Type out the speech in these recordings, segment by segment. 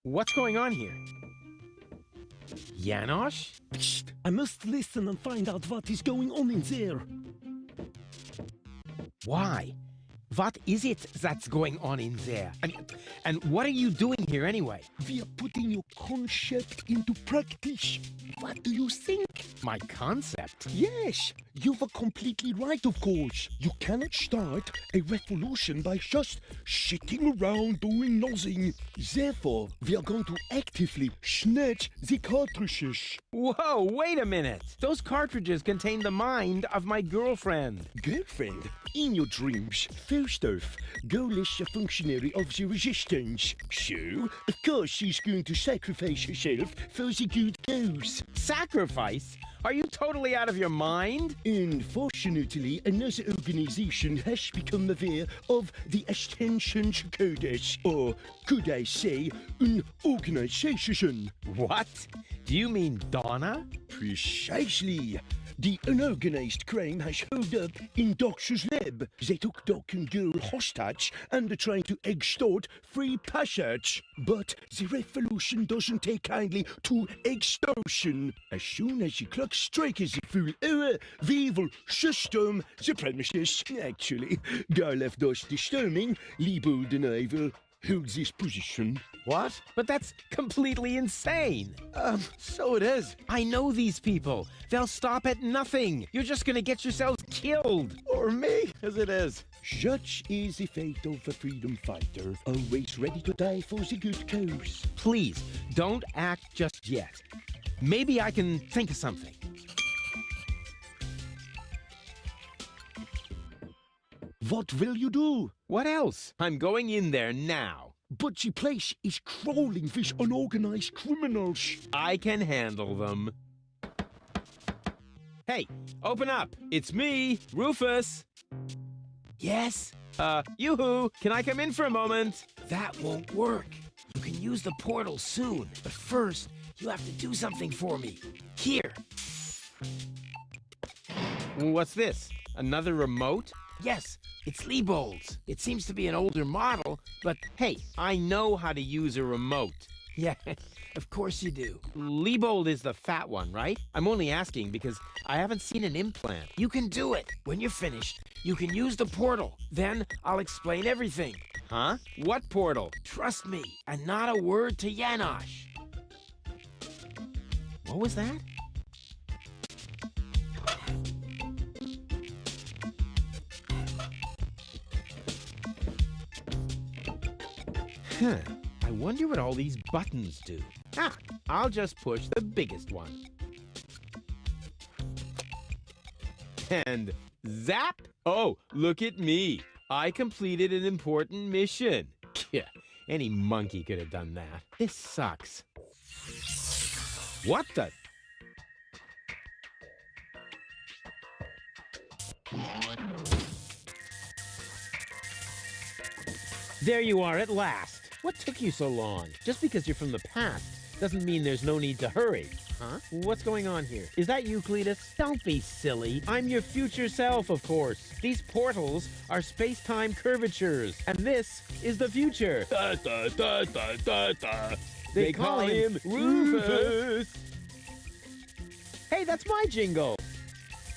What's going on here? Janosch? Psst! I must listen and find out what is going on in there. Why? What is it that's going on in there? And what are you doing here anyway? We are putting your concept into practice. What do you think? My concept? Yes, you were completely right, of course. You cannot start a revolution by just sitting around doing nothing. Therefore, we are going to actively snatch the cartridges. Whoa, wait a minute! Those cartridges contain the mind of my girlfriend. Girlfriend? In your dreams, first off, girl is a functionary of the resistance. So, of course she's going to sacrifice herself for the good cause. Sacrifice? Are you totally out of your mind? Unfortunately, another organization has become aware of the Ascension's codex, or could I say, an organization. What? Do you mean Donna? Precisely. The unorganized crime has held up in Doc's lab. They took Doc and girl hostage and are trying to extort free passage. But the revolution doesn't take kindly to extortion. As soon as the clock strikes the full hour, we will system the premises. Actually, girl left us disturbing, Liebold and I will hold this position. What? But that's completely insane. So it is. I know these people. They'll stop at nothing. You're just gonna get yourselves killed. Or me, as it is. Such is the fate of a freedom fighter, always ready to die for the good cause. Please, don't act just yet. Maybe I can think of something. What will you do? What else? I'm going in there now. But the place is crawling with unorganized criminals. I can handle them. Hey, open up. It's me, Rufus. Yes? Yoo-hoo, can I come in for a moment? That won't work. You can use the portal soon, but first, you have to do something for me. Here. What's this? Another remote? Yes, it's Liebold's. It seems to be an older model, but Hey, I know how to use a remote. yeah, of course you do. Liebold is the fat one, right? I'm only asking because I haven't seen an implant. You can do it. When you're finished, you can use the portal. Then I'll explain everything. Huh? What portal? Trust me, and not a word to Janosch. What was that? Huh. I wonder what all these buttons do. Ah, I'll just push the biggest one. And zap! Oh, look at me. I completed an important mission. Yeah, any monkey could have done that. This sucks. What the? There you are at last. What took you so long? Just because you're from the past doesn't mean there's no need to hurry. Huh? What's going on here? Is that you, Cletus? Don't be silly. I'm your future self, of course. These portals are space-time curvatures, and this is the future. They call him Rufus. Hey, that's my jingle.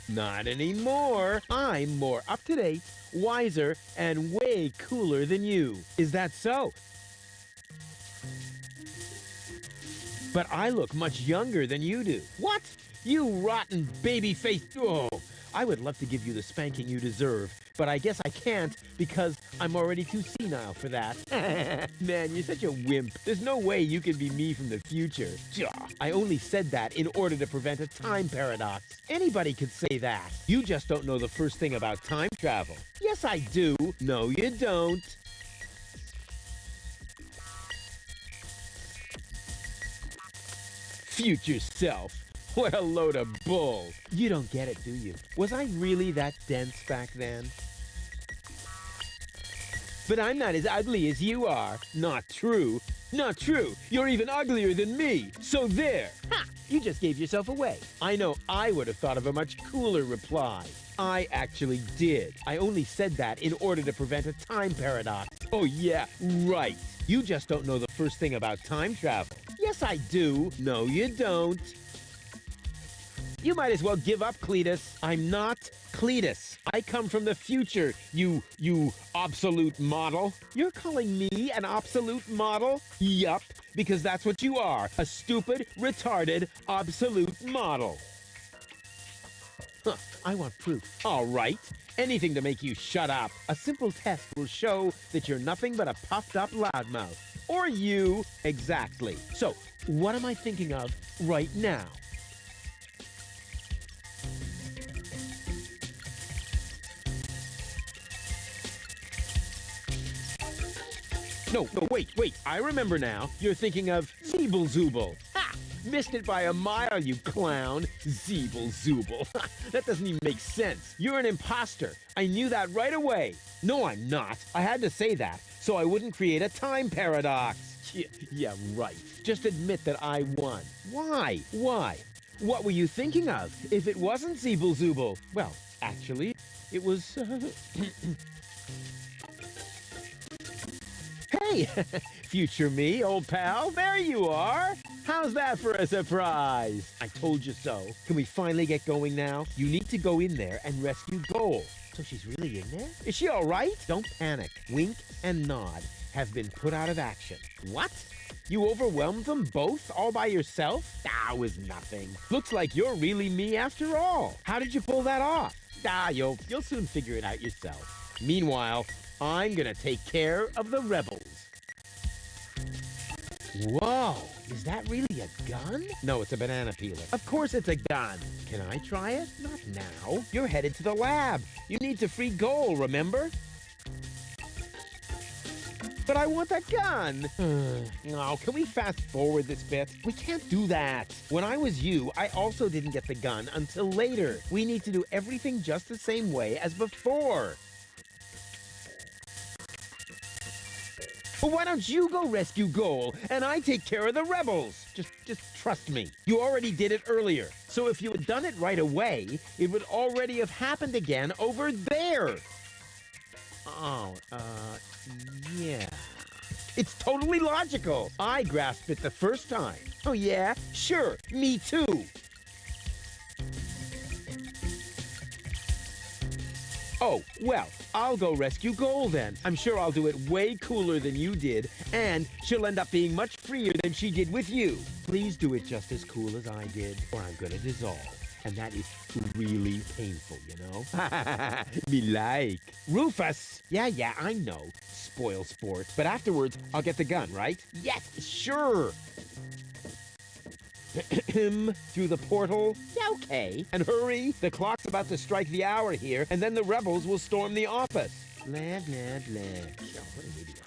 Not anymore. I'm more up-to-date, wiser, and way cooler than you. Is that so? But I look much younger than you do. What? You rotten baby-faced... Oh, I would love to give you the spanking you deserve, but I guess I can't because I'm already too senile for that. Man, you're such a wimp. There's no way you can be me from the future. I only said that in order to prevent a time paradox. Anybody could say that. You just don't know the first thing about time travel. Yes, I do. No, you don't. Future self. What a load of bull. You don't get it, do you? Was I really that dense back then? But I'm not as ugly as you are. Not true. Not true. You're even uglier than me. So there. Ha! You just gave yourself away. I know I would have thought of a much cooler reply. I actually did. I only said that in order to prevent a time paradox. Oh yeah, right. You just don't know the first thing about time travel. Yes, I do. No, you don't. You might as well give up, Cletus. I'm not Cletus. I come from the future, you obsolete model. You're calling me an obsolete model? Yup, because that's what you are. A stupid, retarded, obsolete model. Huh, I want proof. All right. Anything to make you shut up. A simple test will show that you're nothing but a puffed-up loudmouth. Or you. Exactly. So, what am I thinking of right now? No, wait. I remember now. You're thinking of Zeeble-Zooble. Ha! Missed it by a mile, you clown. Zeeble-Zooble. That doesn't even make sense. You're an imposter. I knew that right away. No, I'm not. I had to say that, so I wouldn't create a time paradox. Yeah, right. Just admit that I won. Why? What were you thinking of? If it wasn't Zeeble-Zooble? Well, actually, it was... Hey, future me, old pal, there you are. How's that for a surprise? I told you so. Can we finally get going now? You need to go in there and rescue Goal. So she's really in there? Is she all right? Don't panic. Wink and nod have been put out of action. What? You overwhelmed them both all by yourself? That was nothing. Looks like you're really me after all. How did you pull that off? You'll soon figure it out yourself. Meanwhile, I'm gonna take care of the rebels. Whoa, is that really a gun? No, it's a banana peeler. Of course it's a gun. Can I try it? Not now. You're headed to the lab. You need to free Goal, remember? But I want that gun. No, can we fast forward this bit? We can't do that. When I was you, I also didn't get the gun until later. We need to do everything just the same way as before. Well, why don't you go rescue Goal, and I take care of the rebels? Just trust me. You already did it earlier. So if you had done it right away, it would already have happened again over there. Oh, yeah. It's totally logical. I grasped it the first time. Oh, yeah? Sure, me too. Oh, well, I'll go rescue Goal then. I'm sure I'll do it way cooler than you did, and she'll end up being much freer than she did with you. Please do it just as cool as I did, or I'm gonna dissolve. And that is really painful, you know? Me like. Rufus! Yeah, I know. Spoil sport. But afterwards, I'll get the gun, right? Yes, sure! Through the portal? Yeah, okay. And hurry, the clock's about to strike the hour here, and then the rebels will storm the office. Blah, blah, blah. Oh, what an idiot.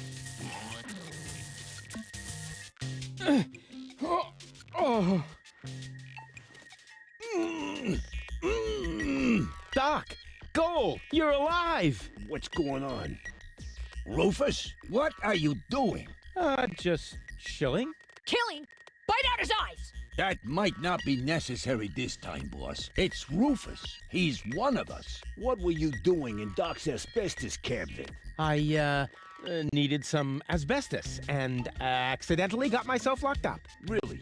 Doc! Goal! You're alive! What's going on? Rufus? What are you doing? Just chilling. Killing? Bite out his eyes! That might not be necessary this time, boss. It's Rufus. He's one of us. What were you doing in Doc's asbestos cabinet? I, needed some asbestos and accidentally got myself locked up. Really?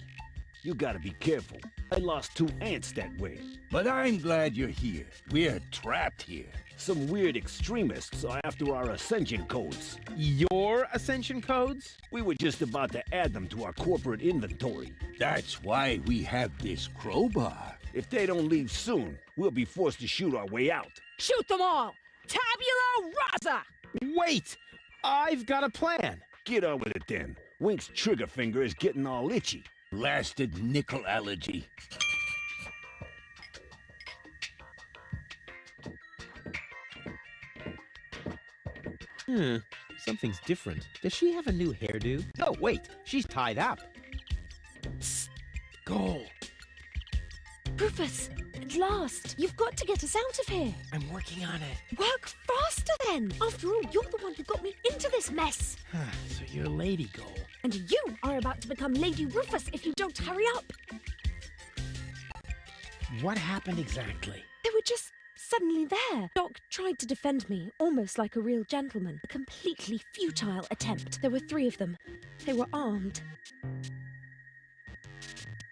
You gotta be careful. I lost 2 ants that way. But I'm glad you're here. We're trapped here. Some weird extremists are after our ascension codes. Your ascension codes? We were just about to add them to our corporate inventory. That's why we have this crowbar. If they don't leave soon, we'll be forced to shoot our way out. Shoot them all! Tabula rasa! Wait! I've got a plan. Get on with it then. Wink's trigger finger is getting all itchy. Blasted nickel allergy. Something's different. Does she have a new hairdo? Oh, wait, she's tied up. Psst. Goal. Rufus, at last! You've got to get us out of here! I'm working on it. Work faster then! After all, you're the one who got me into this mess! So you're Lady Goal. And you are about to become Lady Rufus if you don't hurry up! What happened exactly? There were just suddenly there. Doc tried to defend me, almost like a real gentleman. A completely futile attempt. There were 3 of them. They were armed.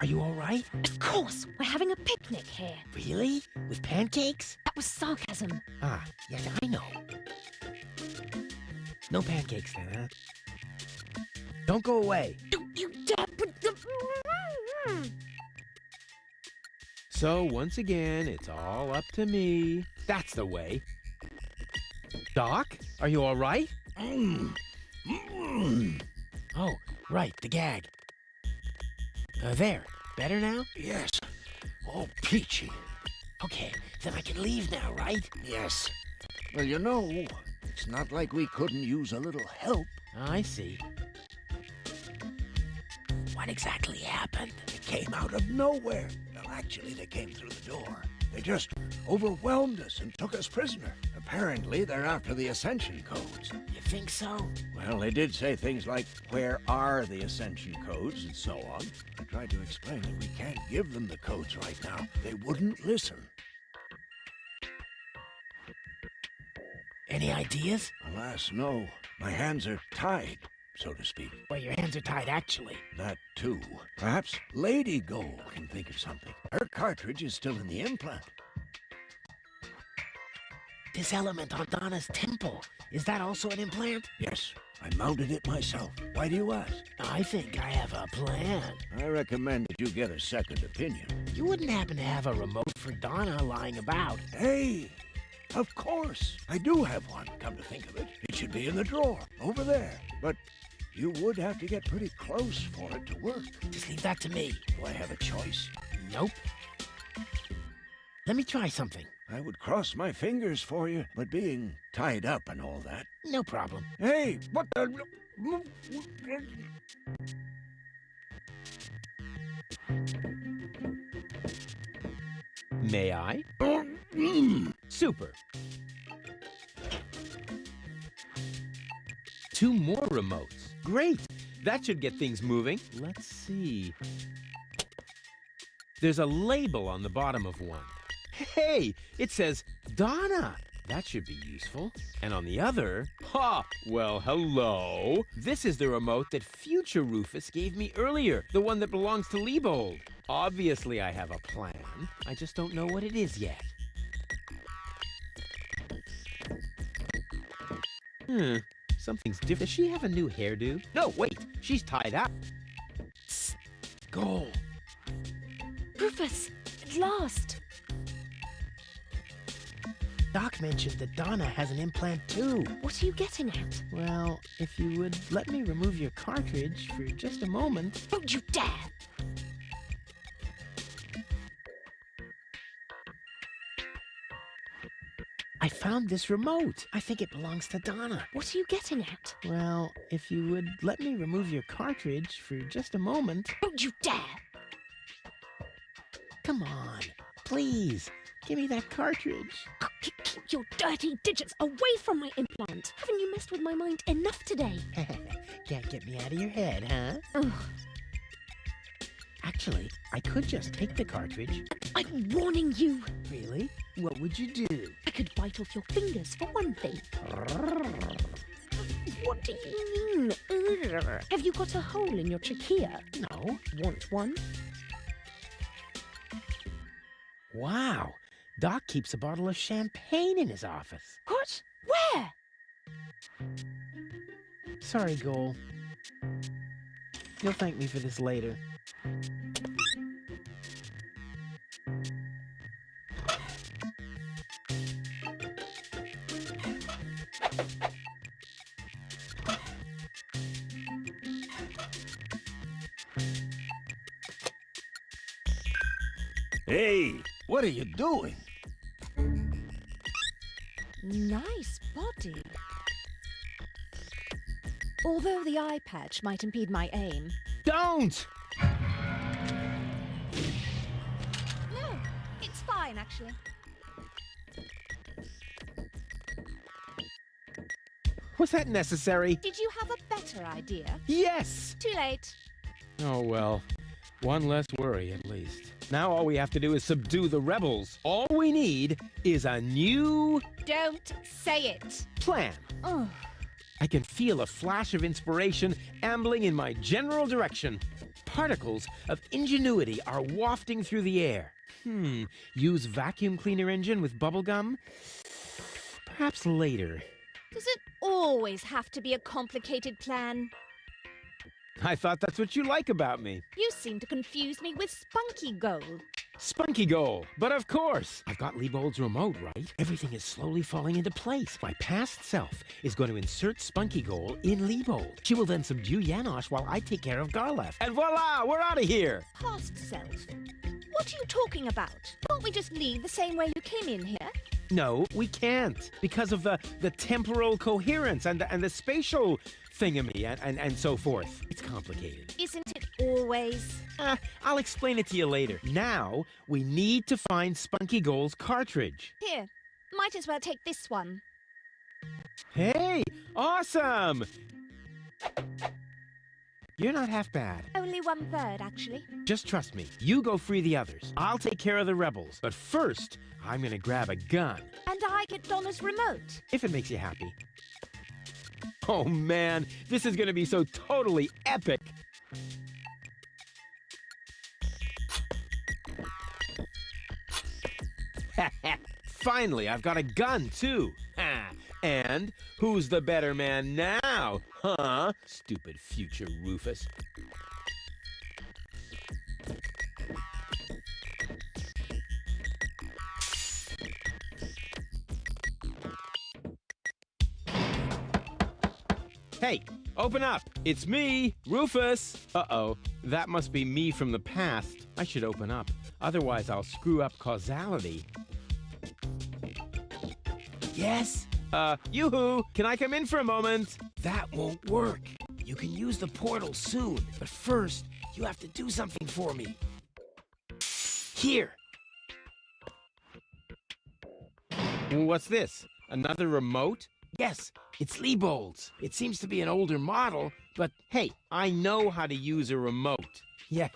Are you all right? Of course, we're having a picnic here. Really? With pancakes? That was sarcasm. Ah, yes, I know. No pancakes then, huh? Don't go away. Don't you dare put the... So once again, it's all up to me. That's the way. Doc, are you all right? Oh, right, the gag. There. Better now? Yes. Oh, peachy. Okay, then I can leave now, right? Yes. Well, you know, it's not like we couldn't use a little help. I see. What exactly happened? It came out of nowhere. Well, actually, they came through the door. They just overwhelmed us and took us prisoner. Apparently, they're after the Ascension codes. You think so? Well, they did say things like, where are the Ascension codes, and so on. I tried to explain that we can't give them the codes right now. They wouldn't listen. Any ideas? Alas, no. My hands are tied, so to speak. Well, your hands are tied, actually. That, too. Perhaps Lady Gold can think of something. Her cartridge is still in the implant. This element on Donna's temple, is that also an implant? Yes, I mounted it myself. Why do you ask? I think I have a plan. I recommend that you get a second opinion. You wouldn't happen to have a remote for Donna lying about? Hey! Of course! I do have one, come to think of it. It should be in the drawer, over there. But you would have to get pretty close for it to work. Just leave that to me. Do I have a choice? Nope. Let me try something. I would cross my fingers for you, but being tied up and all that. No problem. Hey, what the... May I? Super. 2 more remotes. Great. That should get things moving. Let's see. There's a label on the bottom of one. Hey, it says Donna. That should be useful. And on the other, well, hello. This is the remote that future Rufus gave me earlier, the one that belongs to Liebold. Obviously, I have a plan. I just don't know what it is yet. Something's different. Does she have a new hairdo? No, wait, she's tied up. Go. Rufus, at last. Doc mentioned that Donna has an implant too. What are you getting at? Well, if you would let me remove your cartridge for just a moment. Don't you dare! I found this remote. I think it belongs to Donna. What are you getting at? Well, if you would let me remove your cartridge for just a moment. Don't you dare! Come on, please. Give me that cartridge. Keep your dirty digits away from my implant. Haven't you messed with my mind enough today? Can't get me out of your head, huh? Ugh. Actually, I could just take the cartridge. I'm warning you. Really? What would you do? I could bite off your fingers, for one thing. What do you mean? Ugh. Have you got a hole in your trachea? No. Want one? Wow. Doc keeps a bottle of champagne in his office. What? Where? Sorry, Goal. You'll thank me for this later. Hey, what are you doing? Nice body. Although the eye patch might impede my aim. Don't! No, it's fine, actually. Was that necessary? Did you have a better idea? Yes! Too late. Oh, well. One less worry, at least. Now all we have to do is subdue the rebels. All we need is a new Don't say it. plan. Oh, I can feel a flash of inspiration ambling in my general direction. Particles of ingenuity are wafting through the air. Use vacuum cleaner engine with bubblegum? Perhaps later. does it always have to be a complicated plan? I thought that's what you like about me. You seem to confuse me with Spunky Gold. Spunky Goal. But of course, I've got Liebold's remote, right? Everything is slowly falling into place. My past self is going to insert Spunky Goal in Liebold. She will then subdue Janosch while I take care of Garlef. And voila, we're out of here. Past self? What are you talking about? Can't we just leave the same way you came in here? No, we can't. Because of the temporal coherence and the spatial thingamy and so forth. It's complicated. Isn't it always? I'll explain it to you later. Now, we need to find Spunky Goal's cartridge. Here, might as well take this one. Hey, awesome! You're not half bad. Only 1/3, actually. Just trust me. You go free the others. I'll take care of the rebels. But first, I'm gonna grab a gun. And I get Donna's remote. If it makes you happy. Oh man, this is gonna be so totally epic. Finally, I've got a gun too. And who's the better man now? Huh? Stupid future Rufus. Hey, open up! It's me, Rufus! Uh-oh, that must be me from the past. I should open up, otherwise I'll screw up causality. Yes? Yoo-hoo! Can I come in for a moment? That won't work. You can use the portal soon, but first, you have to do something for me. Here! What's this? Another remote? Yes, it's Liebold's. It seems to be an older model, but Hey, I know how to use a remote. yeah,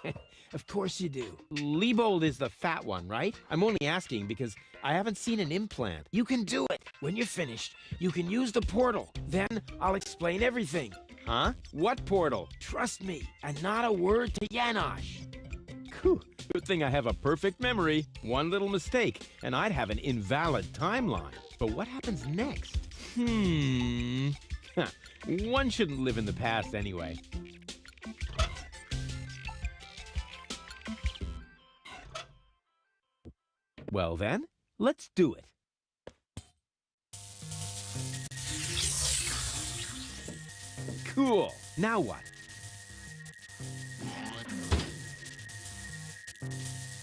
of course you do. Liebold is the fat one, right? I'm only asking because I haven't seen an implant. You can do it. When you're finished, you can use the portal. Then I'll explain everything. Huh? What portal? Trust me, and not a word to Janosch. Whew. Good thing I have a perfect memory. One little mistake, and I'd have an invalid timeline. But what happens next? One shouldn't live in the past anyway. Well then, let's do it. Cool. Now what?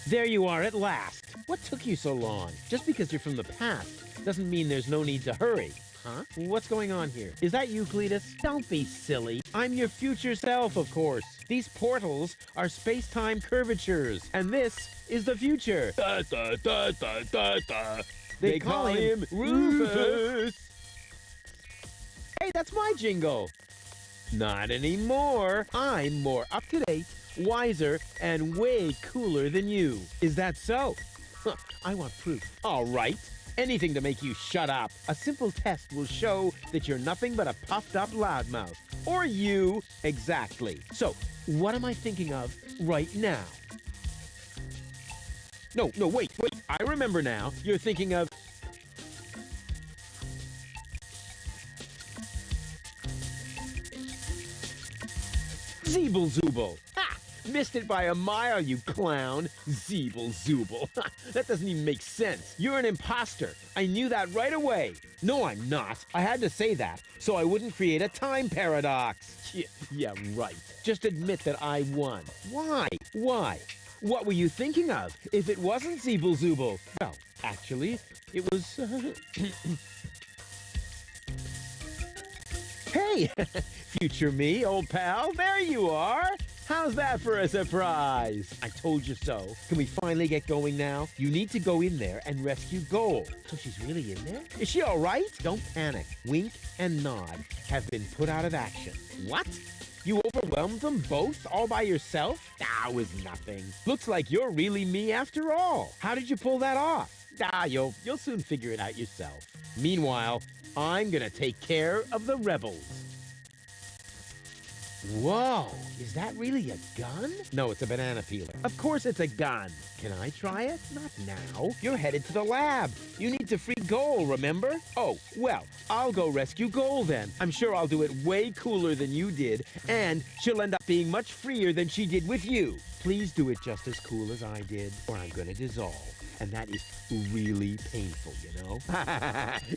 There you are at last. What took you so long? Just because you're from the past doesn't mean there's no need to hurry. Huh? What's going on here? Is that you, Cletus? Don't be silly. I'm your future self, of course. These portals are space-time curvatures, and this is the future. Da, da, da, da, da, da. They call him Rufus. Hey, that's my jingle. Not anymore. I'm more up-to-date, wiser, and way cooler than you. Is that so? I want proof. All right. Anything to make you shut up. A simple test will show that you're nothing but a puffed-up loudmouth. Or you. Exactly. So, what am I thinking of right now? No, wait. I remember now. You're thinking of... Zeeble-Zooble. Ha! Missed it by a mile, you clown. Zeeble-Zooble. That doesn't even make sense. You're an imposter. I knew that right away. No, I'm not. I had to say that, so I wouldn't create a time paradox. Yeah, right. Just admit that I won. Why? What were you thinking of if it wasn't Zeeble-Zooble? Well, actually, it was... Hey, future me, old pal, there you are. How's that for a surprise? I told you so. Can we finally get going now? You need to go in there and rescue Gold. So she's really in there? Is she all right? Don't panic. Wink and nod have been put out of action. What? You overwhelmed them both all by yourself? Ah, it was nothing. Looks like you're really me after all. How did you pull that off? Ah, you'll soon figure it out yourself. Meanwhile, I'm gonna take care of the rebels. Whoa, is that really a gun? No, it's a banana peeler. Of course it's a gun. Can I try it? Not now. You're headed to the lab. You need to free Goal, remember? Oh, well, I'll go rescue Goal then. I'm sure I'll do it way cooler than you did, and she'll end up being much freer than she did with you. Please do it just as cool as I did, or I'm gonna dissolve. And that is really painful, you know?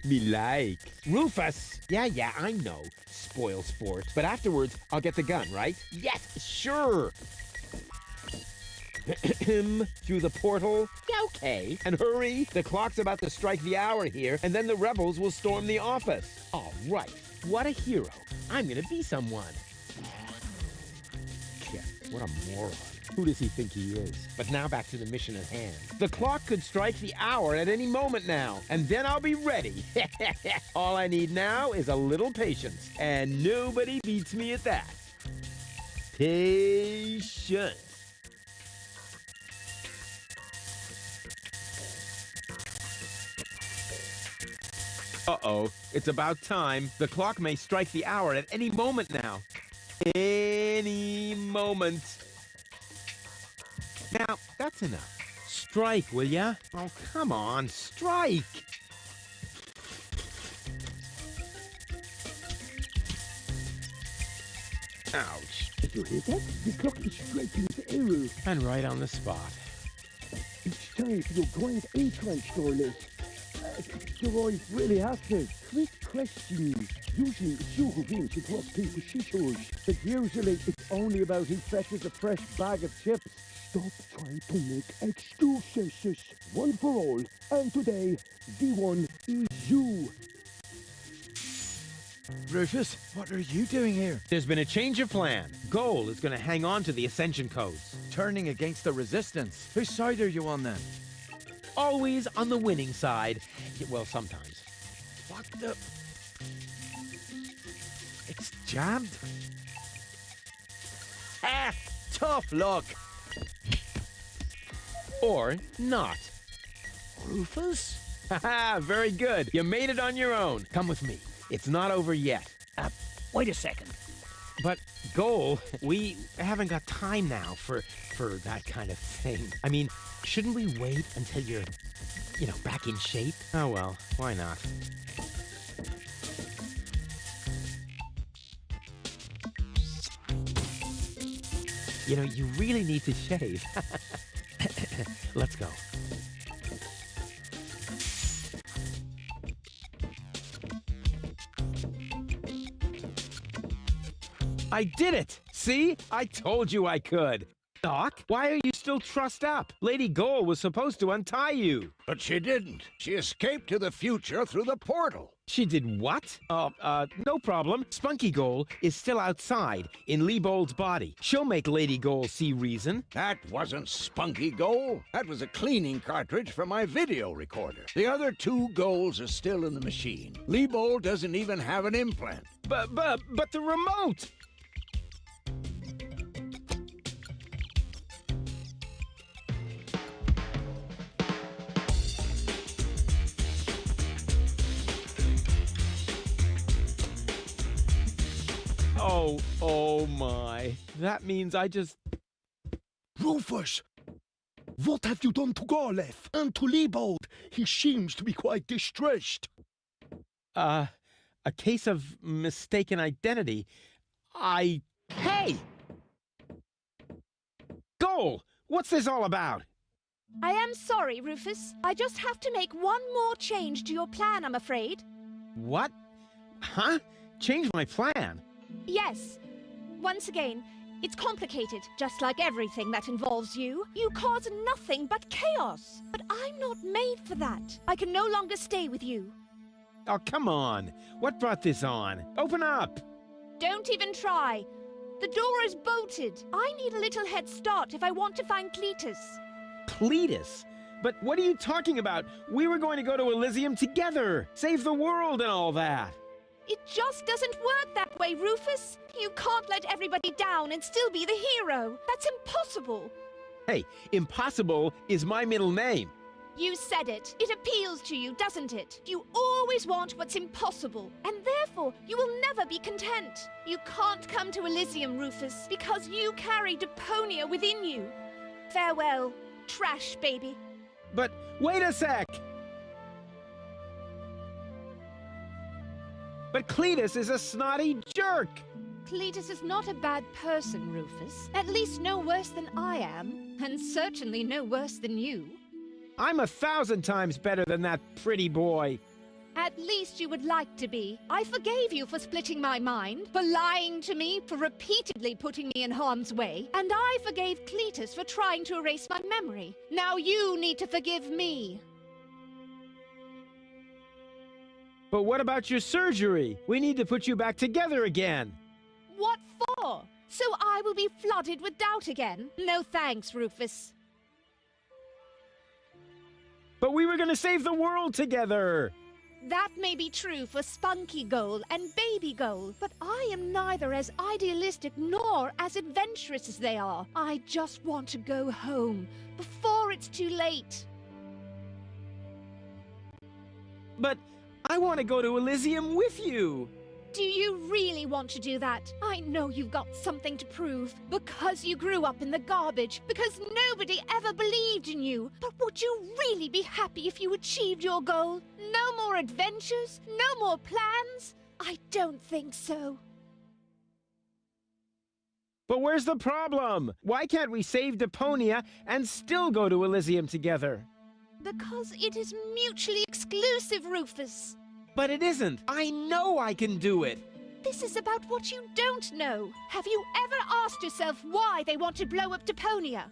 Me like. Rufus! Yeah, I know. Spoil sport. But afterwards, I'll get the gun, right? Yes, sure! Through the portal? Yeah, okay. And hurry, the clock's about to strike the hour here, and then the rebels will storm the office. All right. What a hero. I'm gonna be someone. Yeah, what a moron. Who does he think he is? But now back to the mission at hand. The clock could strike the hour at any moment now, and then I'll be ready. All I need now is a little patience, and nobody beats me at that. Patience. Uh-oh, it's about time. The clock may strike the hour at any moment now. Any moment. Now, that's enough. Strike, will ya? Oh, come on, strike! Ouch. Did you hear that? The clock is striking the arrow. And right on the spot. It's time for your grand entrance, Scarlet. Do I really have to? Quick question. Usually it's you who wins the rock, paper, scissors. But usually it's only about who fetches a fresh bag of chips. Stop trying to make excuses. One for all. And today, the one is you. Rufus, what are you doing here? There's been a change of plan. Goal is going to hang on to the Ascension codes. Turning against the Resistance. Whose side are you on then? Always on the winning side. Well, sometimes. What the... It's jammed. Ah! Tough luck! Or not. Rufus? Haha, very good. You made it on your own. Come with me. It's not over yet. Wait a second. But, Goal, we haven't got time now for that kind of thing. I mean, shouldn't we wait until you're, back in shape? Oh well, why not? You really need to shave. Let's go. I did it! See? I told you I could. Doc, why are you still trussed up? Lady Goal was supposed to untie you. But she didn't. She escaped to the future through the portal. She did what? No problem. Spunky Goal is still outside in Leibold's body. She'll make Lady Goal see reason. That wasn't Spunky Goal. That was a cleaning cartridge for my video recorder. The other two goals are still in the machine. Leibold doesn't even have an implant. But the remote! Oh my. That means I just... Rufus! What have you done to Garleth and to Leibold? He seems to be quite distressed. A case of mistaken identity. Hey! Goal! What's this all about? I am sorry, Rufus. I just have to make one more change to your plan, I'm afraid. What? Huh? Change my plan? Yes. Once again, it's complicated, just like everything that involves you. You cause nothing but chaos. But I'm not made for that. I can no longer stay with you. Oh, come on. What brought this on? Open up! Don't even try. The door is bolted. I need a little head start if I want to find Cletus. Cletus? But what are you talking about? We were going to go to Elysium together. Save the world and all that. It just doesn't work that way, Rufus. You can't let everybody down and still be the hero. That's impossible. Hey, impossible is my middle name. You said it. It appeals to you, doesn't it? You always want what's impossible, and therefore you will never be content. You can't come to Elysium, Rufus, because you carry Deponia within you. Farewell, trash baby. But wait a sec! But Cletus is a snotty jerk! Cletus is not a bad person, Rufus. At least no worse than I am, and certainly no worse than you. I'm 1,000 times better than that pretty boy. At least you would like to be. I forgave you for splitting my mind, for lying to me, for repeatedly putting me in harm's way, and I forgave Cletus for trying to erase my memory. Now you need to forgive me. But what about your surgery? We need to put you back together again. What for? So I will be flooded with doubt again? No thanks, Rufus. But we were gonna save the world together! That may be true for Spunky Goal and Baby Goal, but I am neither as idealistic nor as adventurous as they are. I just want to go home before it's too late. But I want to go to Elysium with you! Do you really want to do that? I know you've got something to prove. Because you grew up in the garbage. Because nobody ever believed in you. But would you really be happy if you achieved your goal? No more adventures? No more plans? I don't think so. But where's the problem? Why can't we save Deponia and still go to Elysium together? Because it is mutually exclusive, Rufus. But it isn't. I know I can do it. This is about what you don't know. Have you ever asked yourself why they want to blow up Deponia?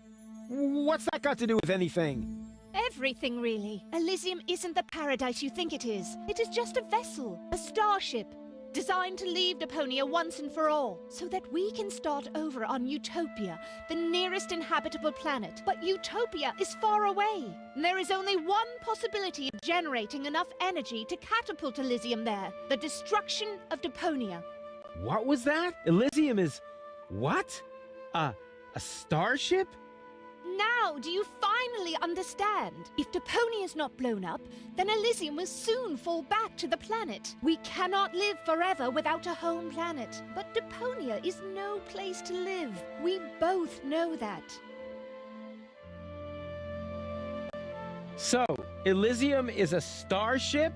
What's that got to do with anything? Everything, really. Elysium isn't the paradise you think it is. It is just a vessel, a starship, designed to leave Deponia once and for all, so that we can start over on Utopia, the nearest inhabitable planet. But Utopia is far away. There is only one possibility of generating enough energy to catapult Elysium there: the destruction of Deponia. What was that? Elysium is... what? A starship? Now, do you finally understand? If Deponia is not blown up, then Elysium will soon fall back to the planet. We cannot live forever without a home planet. But Deponia is no place to live. We both know that. So, Elysium is a starship?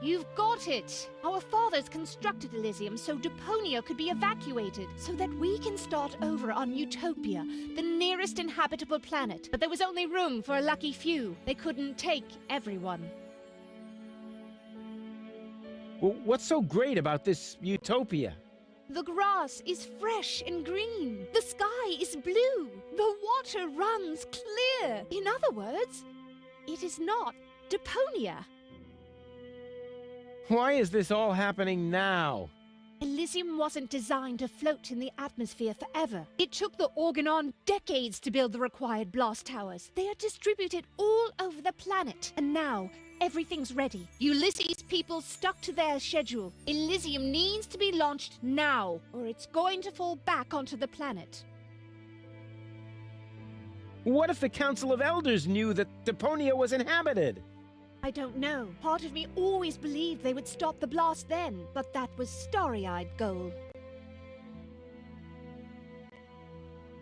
You've got it! Our fathers constructed Elysium so Deponia could be evacuated, so that we can start over on Utopia, the nearest inhabitable planet. But there was only room for a lucky few. They couldn't take everyone. Well, what's so great about this Utopia? The grass is fresh and green. The sky is blue. The water runs clear. In other words, it is not Deponia. Why is this all happening now? Elysium wasn't designed to float in the atmosphere forever. It took the Organon decades to build the required blast towers. They are distributed all over the planet, and now everything's ready. Ulysses' people stuck to their schedule. Elysium needs to be launched now, or it's going to fall back onto the planet. What if the Council of Elders knew that Deponia was inhabited? I don't know. Part of me always believed they would stop the blast then, but that was starry-eyed goal.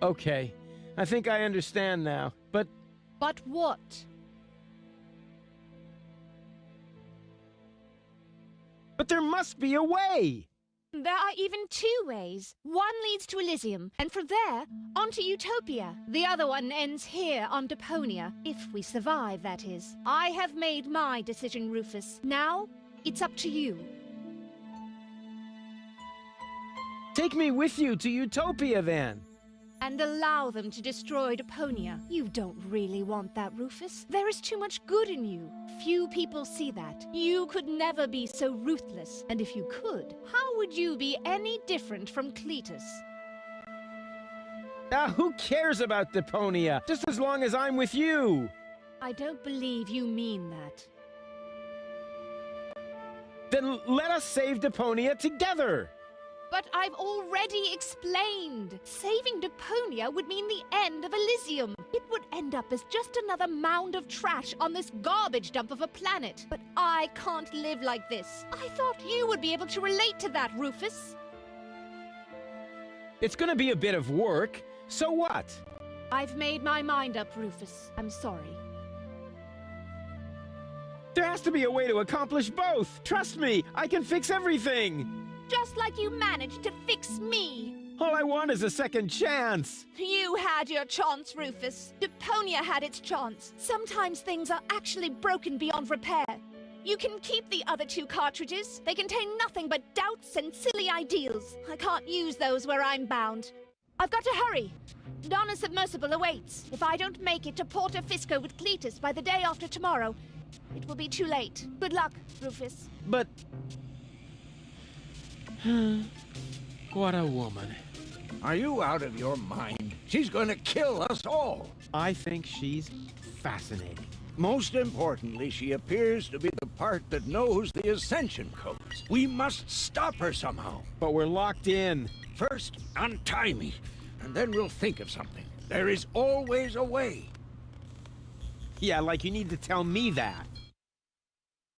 Okay, I think I understand now, but... But what? But there must be a way! There are even two ways. One leads to Elysium, and from there, onto Utopia. The other one ends here on Deponia, if we survive, that is. I have made my decision, Rufus. Now, it's up to you. Take me with you to Utopia, then! And allow them to destroy Deponia. You don't really want that, Rufus. There is too much good in you. Few people see that. You could never be so ruthless. And if you could, how would you be any different from Cletus? Now, who cares about Deponia? Just as long as I'm with you! I don't believe you mean that. Then let us save Deponia together! But I've already explained. Saving Deponia would mean the end of Elysium. It would end up as just another mound of trash on this garbage dump of a planet. But I can't live like this. I thought you would be able to relate to that, Rufus. It's gonna be a bit of work, so what? I've made my mind up, Rufus. I'm sorry. There has to be a way to accomplish both! Trust me, I can fix everything! Just like you managed to fix me. All I want is a second chance! You had your chance, Rufus. Deponia had its chance. Sometimes things are actually broken beyond repair. You can keep the other 2 cartridges. They contain nothing but doubts and silly ideals. I can't use those where I'm bound. I've got to hurry. Donna's submersible awaits. If I don't make it to Porto Fisco with Cletus by the day after tomorrow, it will be too late. Good luck, Rufus. But... what a woman. Are you out of your mind? She's going to kill us all. I think she's fascinating. Most importantly, she appears to be the part that knows the Ascension codes. We must stop her somehow. But we're locked in. First, untie me, and then we'll think of something. There is always a way. Yeah, like you need to tell me that.